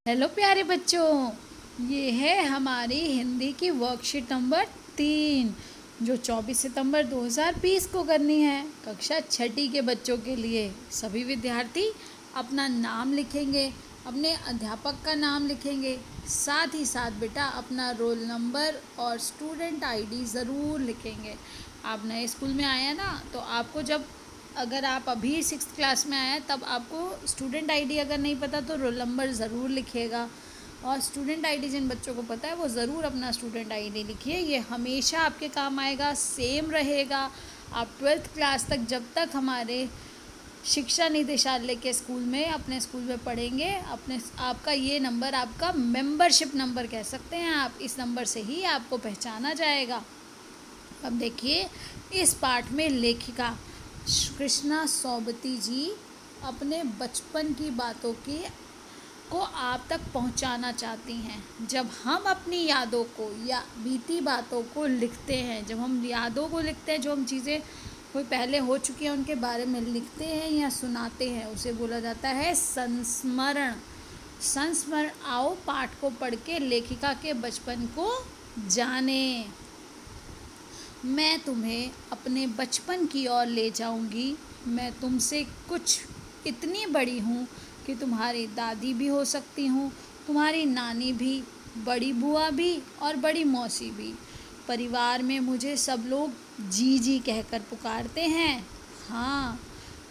Hello प्यारे बच्चों, ये है हमारी हिंदी की वर्कशीट नंबर 3 जो 24 सितंबर 2020 को करनी है। कक्षा छठी के बच्चों के लिए सभी विद्यार्थी अपना नाम लिखेंगे, अपने अध्यापक का नाम लिखेंगे, साथ ही साथ बेटा अपना रोल नंबर और स्टूडेंट आईडी ज़रूर लिखेंगे। आप नए स्कूल में आए हैं ना, तो आपको अगर आप अभी 6th क्लास में आए हैं तब आपको स्टूडेंट आईडी अगर नहीं पता तो रोल नंबर ज़रूर लिखिएगा। और स्टूडेंट आईडी जिन बच्चों को पता है वो ज़रूर अपना स्टूडेंट आईडी लिखिए, ये हमेशा आपके काम आएगा, सेम रहेगा। आप 12th क्लास तक जब तक हमारे शिक्षा निदेशालय के स्कूल में अपने स्कूल में पढ़ेंगे, आपका ये नंबर आपका मेंबरशिप नंबर कह सकते हैं आप। इस नंबर से ही आपको पहचाना जाएगा। अब देखिए, इस पाठ में लेखिका कृष्णा सोबती जी अपने बचपन की बातों को आप तक पहुंचाना चाहती हैं। जब हम अपनी यादों को या बीती बातों को लिखते हैं, जब हम यादों को लिखते हैं, जो हम चीज़ें कोई पहले हो चुकी हैं उनके बारे में लिखते हैं या सुनाते हैं, उसे बोला जाता है संस्मरण। संस्मरण। आओ पाठ को पढ़ के लेखिका के बचपन को जानें। मैं तुम्हें अपने बचपन की ओर ले जाऊंगी। मैं तुमसे कुछ इतनी बड़ी हूँ कि तुम्हारी दादी भी हो सकती हूँ, तुम्हारी नानी भी, बड़ी बुआ भी और बड़ी मौसी भी। परिवार में मुझे सब लोग जी कहकर पुकारते हैं। हाँ,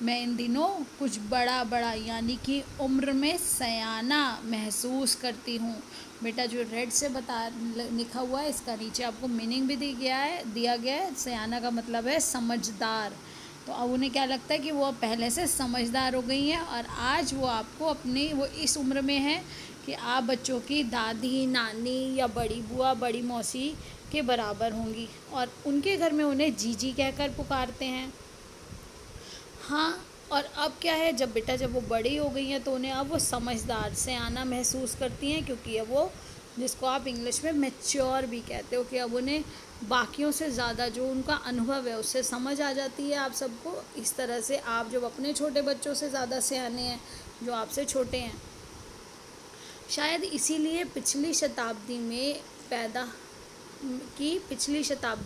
मैं इन दिनों कुछ बड़ा यानी कि उम्र में सयाना महसूस करती हूँ। बेटा जो रेड से लिखा हुआ है, इसका नीचे आपको मीनिंग भी दिया गया है। सयाना का मतलब है समझदार। तो अब उन्हें क्या लगता है कि वो पहले से समझदार हो गई हैं और आज वो इस उम्र में है कि आप बच्चों की दादी, नानी या बड़ी बुआ, बड़ी मौसी के बराबर होंगी और उनके घर में उन्हें जी कहकर पुकारते हैं। हाँ, और अब क्या है, जब वो बड़ी हो गई हैं तो उन्हें अब वो समझदार सयाना महसूस करती हैं, क्योंकि अब वो, जिसको आप इंग्लिश में मैच्योर भी कहते हो, कि अब उन्हें बाकियों से ज़्यादा जो उनका अनुभव है उससे समझ आ जाती है आप सबको। इस तरह से आप जब अपने छोटे बच्चों से ज़्यादा सयाने हैं जो आपसे छोटे हैं। शायद इसीलिए पिछली शताब्दी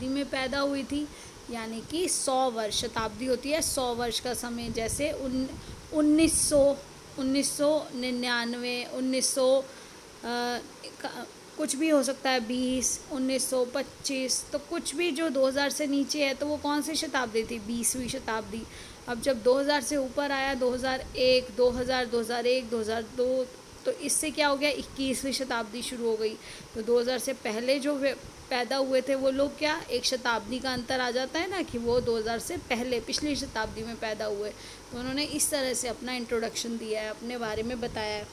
में पैदा हुई थी, यानी कि 100 वर्ष। शताब्दी होती है 100 वर्ष का समय। जैसे 1999, 1900 कुछ भी हो सकता है, 20, 1925, तो कुछ भी जो 2000 से नीचे है तो वो कौन सी शताब्दी थी? 20वीं शताब्दी। अब जब 2000 से ऊपर आया, 2001, 2000, 2001, 2002, तो इससे क्या हो गया, 21वीं शताब्दी शुरू हो गई। तो 2000 से पहले जो पैदा हुए थे वो लोग, क्या एक शताब्दी का अंतर आ जाता है ना, कि वो 2000 से पहले पिछली शताब्दी में पैदा हुए। तो उन्होंने इस तरह से अपना इंट्रोडक्शन दिया है, अपने बारे में बताया है।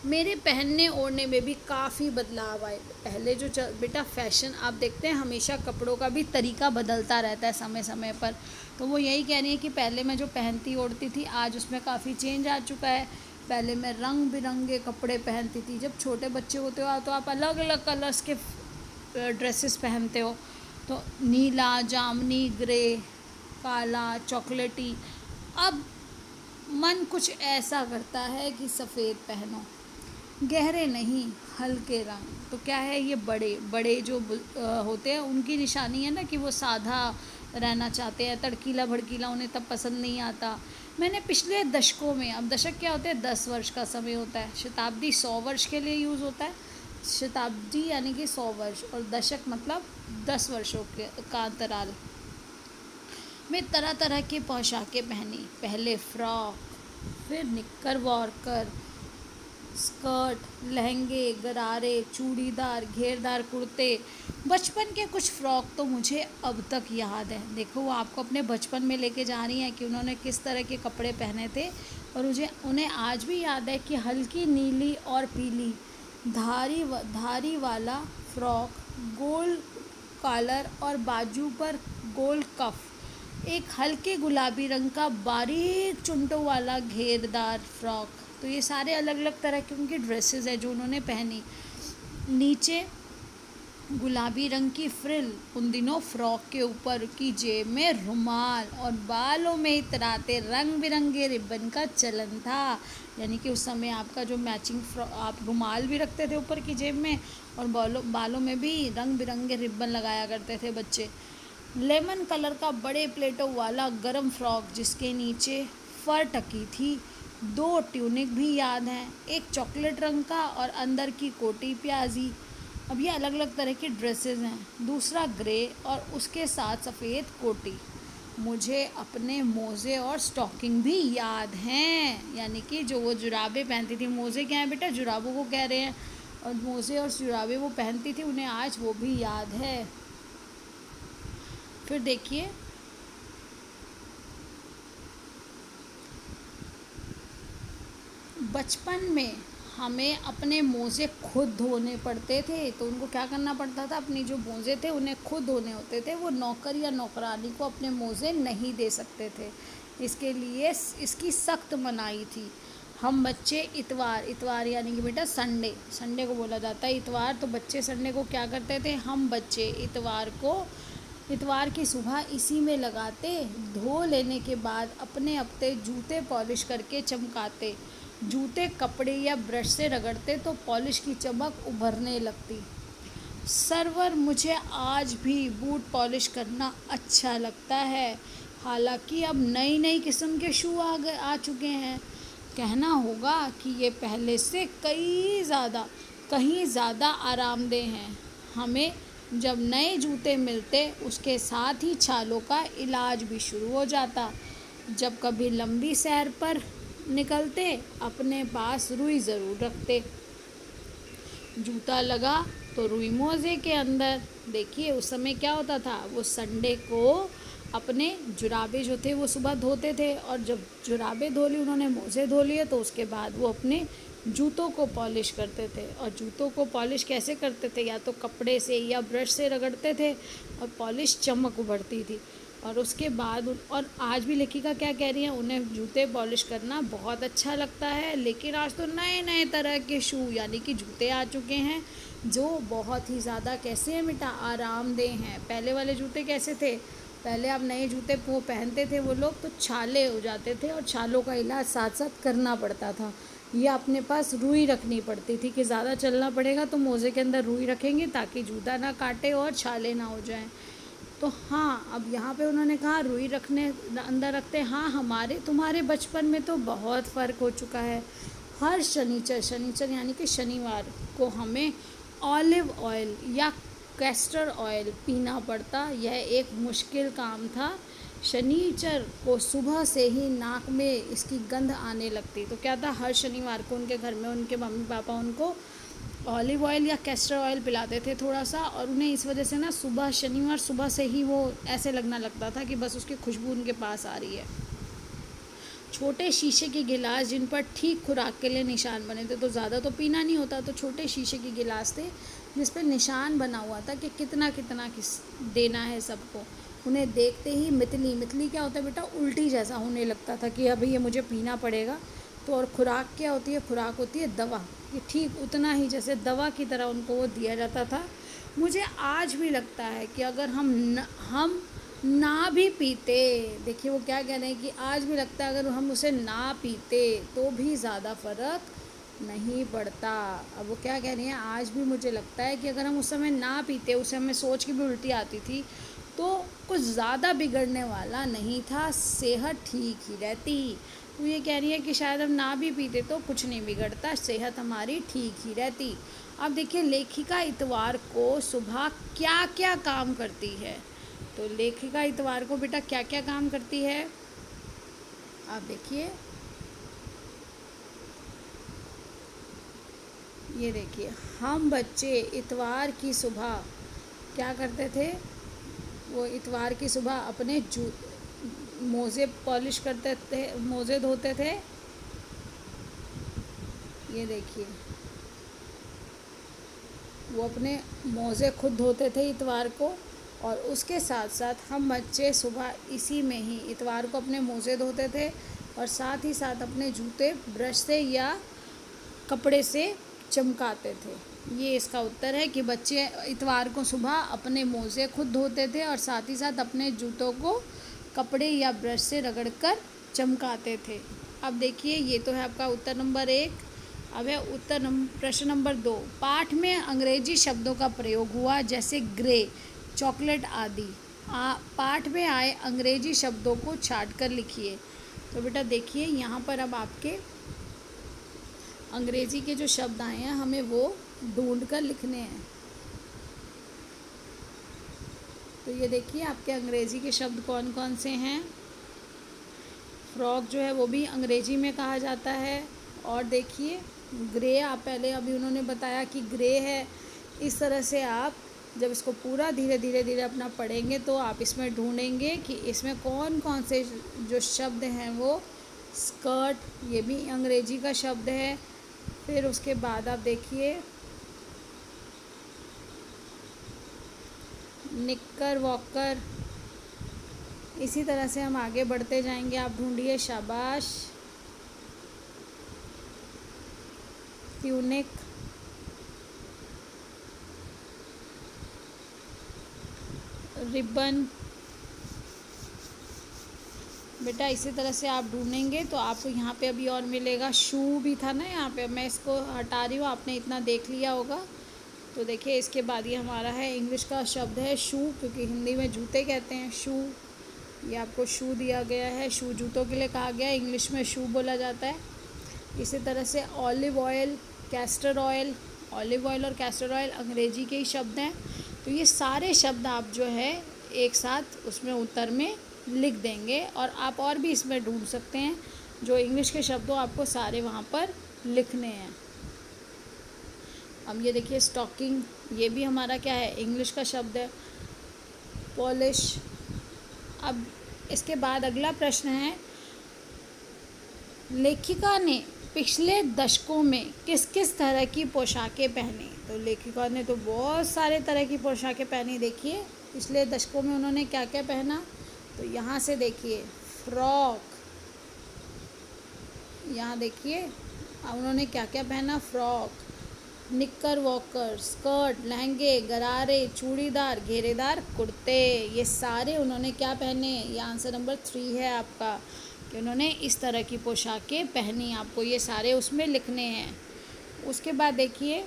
मेरे पहनने ओढ़ने में भी काफ़ी बदलाव आए। पहले जो बेटा फैशन आप देखते हैं, हमेशा कपड़ों का भी तरीका बदलता रहता है समय समय पर। तो वो यही कह रही है कि पहले मैं जो पहनती ओढ़ती थी आज उसमें काफ़ी चेंज आ चुका है। पहले मैं रंग बिरंगे कपड़े पहनती थी। जब छोटे बच्चे होते हो तो आप अलग अलग कलर्स के ड्रेसेस पहनते हो, तो नीला, जामुनी, ग्रे, काला, चॉकलेटी। अब मन कुछ ऐसा करता है कि सफ़ेद पहनो, गहरे नहीं, हल्के रंग। तो क्या है, ये बड़े जो होते हैं उनकी निशानी है ना, कि वो सादा रहना चाहते हैं, तड़कीला भड़कीला उन्हें तब पसंद नहीं आता। मैंने पिछले दशकों में, अब दशक क्या होते हैं, 10 वर्ष का समय होता है। शताब्दी 100 वर्ष के लिए यूज़ होता है। शताब्दी यानी कि 100 वर्ष, और दशक मतलब 10 वर्षों का अंतराल में तरह तरह की पोशाकें पहनी। पहले फ्रॉक, फिर निक्कर वॉर्कर, स्कर्ट, लहंगे, गरारे, चूड़ीदार, घेरदार कुर्ते। बचपन के कुछ फ़्रॉक तो मुझे अब तक याद है। देखो, वो आपको अपने बचपन में लेके जा रही हैं कि उन्होंने किस तरह के कपड़े पहने थे। और उन्हें आज भी याद है कि हल्की नीली और पीली धारी वाला फ़्रॉक, गोल कॉलर और बाजू पर गोल कफ, एक हल्के गुलाबी रंग का बारीक चुंटों वाला घेरदार फ्रॉक। तो ये सारे अलग अलग तरह की उनकी ड्रेसेस है जो उन्होंने पहनी। नीचे गुलाबी रंग की फ्रिल, उन दिनों फ्रॉक के ऊपर की जेब में रुमाल और बालों में इतराते रंग बिरंगे रिबन का चलन था। यानी कि उस समय आपका जो मैचिंग आप रुमाल भी रखते थे ऊपर की जेब में और बालों में भी रंग बिरंगे रिबन लगाया करते थे बच्चे। लेमन कलर का बड़े प्लेटों वाला गरम फ्रॉक जिसके नीचे फर टकी थी। 2 ट्यूनिक भी याद हैं, एक चॉकलेट रंग का और अंदर की कोटी प्याजी। अब ये अलग अलग तरह की ड्रेसेस हैं। दूसरा ग्रे और उसके साथ सफ़ेद कोटी। मुझे अपने मोज़े और स्टॉकिंग भी याद हैं, यानी कि जो वो जुराबें पहनती थी। मोज़े क्या है बेटा, जुराबों को कह रहे हैं, और मोज़े और जुराबें वो पहनती थी, उन्हें आज वो भी याद है। फिर देखिए, बचपन में हमें अपने मोज़े खुद धोने पड़ते थे, तो उनको क्या करना पड़ता था, अपनी जो मोज़े थे उन्हें खुद धोने होते थे। वो नौकर या नौकरानी को अपने मोज़े नहीं दे सकते थे, इसके लिए इसकी सख्त मनाही थी। हम बच्चे इतवार यानी कि बेटा संडे को बोला जाता है इतवार, तो बच्चे संडे को क्या करते थे, हम बच्चे इतवार की सुबह इसी में लगाते, धो लेने के बाद अपने जूते पॉलिश करके चमकाते। जूते कपड़े या ब्रश से रगड़ते तो पॉलिश की चमक उभरने लगती। सरवर, मुझे आज भी बूट पॉलिश करना अच्छा लगता है, हालांकि अब नई नई किस्म के शू आ चुके हैं। कहना होगा कि ये पहले से कहीं ज़्यादा आरामदेह हैं। हमें जब नए जूते मिलते उसके साथ ही छालों का इलाज भी शुरू हो जाता। जब कभी लंबी सैर पर निकलते अपने पास रुई ज़रूर रखते। जूता लगा तो रुई मोज़े के अंदर। देखिए उस समय क्या होता था, वो संडे को अपने जुराबे जो थे वो सुबह धोते थे, और जब जुराबे धो ली, उन्होंने मोज़े धो लिए, तो उसके बाद वो अपने जूतों को पॉलिश करते थे। और जूतों को पॉलिश कैसे करते थे, या तो कपड़े से या ब्रश से रगड़ते थे और पॉलिश चमक उभरती थी। और उसके बाद और आज भी लेखिका क्या कह रही हैं, उन्हें जूते पॉलिश करना बहुत अच्छा लगता है। लेकिन आज तो नए नए तरह के शू यानी कि जूते आ चुके हैं जो बहुत ही ज़्यादा कैसे हैं बेटा, आरामदेह हैं। पहले वाले जूते कैसे थे, पहले आप नए जूते वो पहनते थे वो लोग तो छाले हो जाते थे, और छालों का इलाज साथ साथ करना पड़ता था। या अपने पास रुई रखनी पड़ती थी कि ज़्यादा चलना पड़ेगा तो मोज़े के अंदर रुई रखेंगे ताकि जूता ना काटे और छाले ना हो जाएं। तो हाँ, अब यहाँ पे उन्होंने कहा रुई रखने अंदर रखते। हाँ, हमारे तुम्हारे बचपन में तो बहुत फ़र्क हो चुका है। हर शनिचर यानी कि शनिवार को हमें ऑलिव ऑयल या कैस्टर ऑयल पीना पड़ता। यह एक मुश्किल काम था। शनिचर को सुबह से ही नाक में इसकी गंध आने लगती। तो क्या था, हर शनिवार को उनके घर में उनके मम्मी पापा उनको ऑलिव ऑयल या कैस्टर ऑयल पिलाते थे थोड़ा सा, और उन्हें इस वजह से ना शनिवार सुबह से ही वो ऐसे लगना लगता था कि बस उसकी खुशबू उनके पास आ रही है। छोटे शीशे के गिलास जिन पर ठीक खुराक के लिए निशान बने थे, तो ज़्यादा तो पीना नहीं होता, तो छोटे शीशे के गिलास थे जिस पर निशान बना हुआ था कि कितना कितना देना है सबको। उन्हें देखते ही मितली क्या होता है बेटा, उल्टी जैसा होने लगता था कि अभी ये मुझे पीना पड़ेगा। तो और खुराक क्या होती है, खुराक होती है दवा। ये ठीक उतना ही जैसे दवा की तरह उनको वो दिया जाता था। मुझे आज भी लगता है कि अगर हम ना भी पीते, देखिए वो क्या कह रहे हैं कि आज भी लगता है अगर हम उसे ना पीते तो भी ज़्यादा फ़र्क नहीं पड़ता। अब वो क्या कह रही हैं, आज भी मुझे लगता है कि अगर हम उस समय ना पीते, उस समय सोच की भी उल्टी आती थी, तो कुछ ज़्यादा बिगड़ने वाला नहीं था, सेहत ठीक ही रहती। तो ये कह रही है कि शायद हम ना भी पीते तो कुछ नहीं बिगड़ता, सेहत हमारी ठीक ही रहती। अब देखिए लेखिका इतवार को सुबह क्या क्या काम करती है। तो लेखिका इतवार को बेटा क्या क्या काम करती है, आप देखिए। ये देखिए, हम बच्चे इतवार की सुबह क्या करते थे, वो इतवार की सुबह अपने मोज़े पॉलिश करते थे, मोज़े धोते थे। ये देखिए, वो अपने मोज़े खुद धोते थे इतवार को, और उसके साथ साथ हम बच्चे सुबह इसी में ही इतवार को अपने मोज़े धोते थे, और साथ ही साथ अपने जूते ब्रश से या कपड़े से चमकाते थे। ये इसका उत्तर है कि बच्चे इतवार को सुबह अपने मोज़े खुद धोते थे और साथ ही साथ अपने जूतों को कपड़े या ब्रश से रगड़कर चमकाते थे। अब देखिए, ये तो है आपका उत्तर नंबर 1। अब है प्रश्न नंबर 2। पाठ में अंग्रेजी शब्दों का प्रयोग हुआ, जैसे ग्रे, चॉकलेट आदि। पाठ में आए अंग्रेजी शब्दों को छाट कर लिखिए। तो बेटा देखिए, यहाँ पर अब आपके अंग्रेजी के जो शब्द आए हैं हमें वो ढूंढ कर लिखने हैं। तो ये देखिए आपके अंग्रेजी के शब्द कौन कौन से हैं। फ्रॉक जो है वो भी अंग्रेजी में कहा जाता है। और देखिए ग्रे, आप पहले अभी उन्होंने बताया कि ग्रे है। इस तरह से आप जब इसको पूरा धीरे धीरे अपना पढ़ेंगे तो आप इसमें ढूंढेंगे कि इसमें कौन कौन से जो शब्द हैं वो। स्कर्ट, ये भी अंग्रेजी का शब्द है। फिर उसके बाद आप देखिए निक्कर वॉकर। इसी तरह से हम आगे बढ़ते जाएंगे, आप ढूंढिए। शाबाश। Tunic, ribbon. बेटा इसी तरह से आप ढूंढेंगे तो आपको यहाँ पे अभी और मिलेगा। शू भी था ना यहाँ पे, मैं इसको हटा रही हूँ, आपने इतना देख लिया होगा। तो देखिए इसके बाद ये हमारा है इंग्लिश का शब्द है शू, क्योंकि हिंदी में जूते कहते हैं शू। ये आपको शू दिया गया है, शू जूतों के लिए कहा गया है, इंग्लिश में शू बोला जाता है। इसी तरह से olive oil, castor oil. Olive oil और कैस्टर ऑयल अंग्रेजी के ही शब्द हैं। तो ये सारे शब्द आप जो है एक साथ उसमें उत्तर में लिख देंगे, और आप और भी इसमें ढूंढ सकते हैं। जो इंग्लिश के शब्द हो आपको सारे वहाँ पर लिखने हैं। अब ये देखिए स्टॉकिंग, ये भी हमारा क्या है, इंग्लिश का शब्द है। पॉलिश। अब इसके बाद अगला प्रश्न है, लेखिका ने पिछले दशकों में किस किस तरह की पोशाकें पहनी। तो लेखिका ने तो बहुत सारे तरह की पोशाकें पहनी। देखिए पिछले दशकों में उन्होंने क्या क्या पहना। तो यहाँ से देखिए फ्रॉक, यहाँ देखिए अब उन्होंने क्या क्या पहना। फ्रॉक, निक्कर वॉकर, स्कर्ट, लहंगे, गरारे, चूड़ीदार, घेरेदार कुर्ते। ये सारे उन्होंने क्या पहने। ये आंसर नंबर 3 है आपका, कि उन्होंने इस तरह की पोशाकें पहनी। आपको ये सारे उसमें लिखने हैं। उसके बाद देखिए,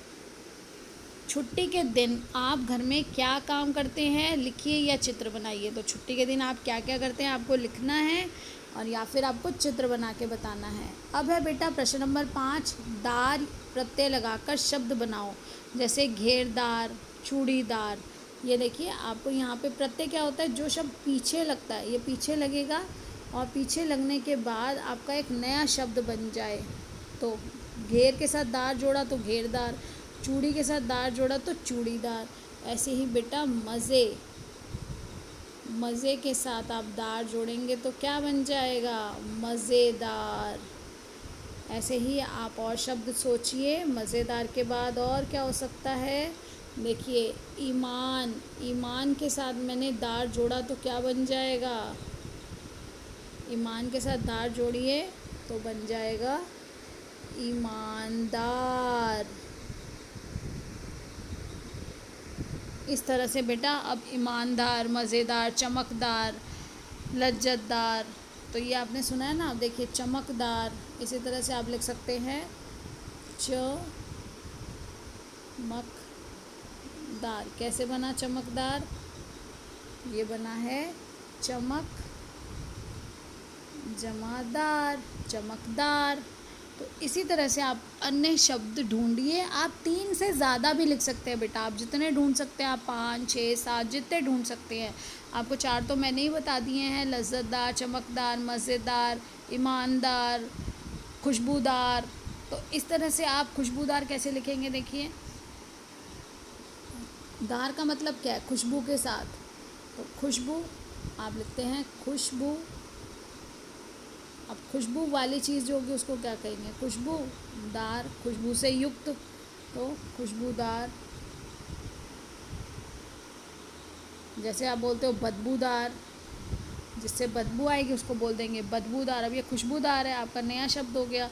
छुट्टी के दिन आप घर में क्या काम करते हैं, लिखिए या चित्र बनाइए। तो छुट्टी के दिन आप क्या क्या करते हैं आपको लिखना है, और या फिर आपको चित्र बना के बताना है। अब है बेटा प्रश्न नंबर 5। दार प्रत्यय लगाकर शब्द बनाओ, जैसे घेरदार, चूड़ीदार। ये देखिए आपको यहाँ पे प्रत्यय क्या होता है, जो शब्द पीछे लगता है ये पीछे लगेगा, और पीछे लगने के बाद आपका एक नया शब्द बन जाए। तो घेर के साथ दार जोड़ा तो घेरदार, चूड़ी के साथ दार जोड़ा तो चूड़ीदार। ऐसे ही बेटा मज़े, मज़े के साथ आप दार जोड़ेंगे तो क्या बन जाएगा, मज़ेदार। ऐसे ही आप और शब्द सोचिए, मज़ेदार के बाद और क्या हो सकता है। देखिए ईमान, ईमान के साथ मैंने दार जोड़ा तो क्या बन जाएगा, ईमान के साथ दार जोड़िए तो बन जाएगा ईमानदार। इस तरह से बेटा अब ईमानदार, मज़ेदार, चमकदार, लज्जतदार, तो ये आपने सुना है ना। अब देखिए चमकदार, इसी तरह से आप लिख सकते हैं चमकदार। कैसे बना चमकदार, ये बना है चमक जमादार, चमकदार। तो इसी तरह से आप अन्य शब्द ढूंढिए। आप 3 से ज़्यादा भी लिख सकते हैं बेटा, आप जितने ढूंढ सकते हैं, आप 5, 6, 7 जितने ढूंढ सकते हैं। आपको 4 तो मैंने ही बता दिए हैं, लज्जतदार, चमकदार, मज़ेदार, ईमानदार, खुशबूदार। तो इस तरह से आप खुशबूदार कैसे लिखेंगे, देखिए दार का मतलब क्या है, खुशबू के साथ। तो खुशबू आप लिखते हैं खुशबू। अब खुशबू वाली चीज़ जो होगी उसको क्या कहेंगे, खुशबूदार, खुशबू से युक्त, तो खुशबूदार। जैसे आप बोलते हो बदबूदार, जिससे बदबू आएगी उसको बोल देंगे बदबूदार। अब ये खुशबूदार है, आपका नया शब्द हो गया।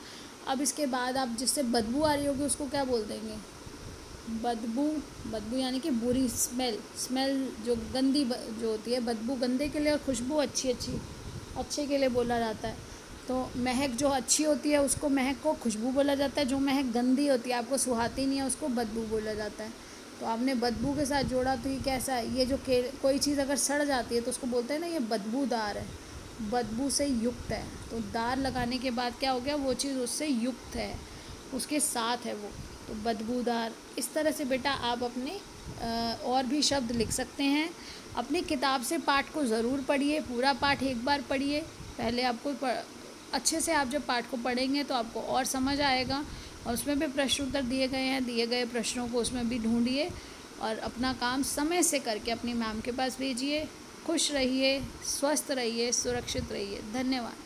अब इसके बाद आप जिससे बदबू आ रही होगी उसको क्या बोल देंगे? बदबू यानी कि बुरी स्मेल जो गंदी जो होती है, बदबू गंदे के लिए और खुशबू अच्छे के लिए बोला जाता है। तो महक जो अच्छी होती है उसको, महक को खुशबू बोला जाता है। जो महक गंदी होती है, आपको सुहाती नहीं है, उसको बदबू बोला जाता है। तो आपने बदबू के साथ जोड़ा तो ये कैसा है? ये जो कोई चीज़ अगर सड़ जाती है तो उसको बोलते हैं ना ये बदबूदार है, बदबू से युक्त है। तो दार लगाने के बाद क्या हो गया? वो चीज़ उससे युक्त है, उसके साथ है वो, तो बदबूदार। इस तरह से बेटा आप अपने और भी शब्द लिख सकते हैं। अपनी किताब से पाठ को ज़रूर पढ़िए, पूरा पाठ एक बार पढ़िए। पहले आपको अच्छे से आप जब पाठ को पढ़ेंगे तो आपको और समझ आएगा। और उसमें भी प्रश्न उत्तर दिए गए हैं, दिए गए प्रश्नों को उसमें भी ढूंढिए और अपना काम समय से करके अपनी मैम के पास भेजिए। खुश रहिए, स्वस्थ रहिए, सुरक्षित रहिए। धन्यवाद।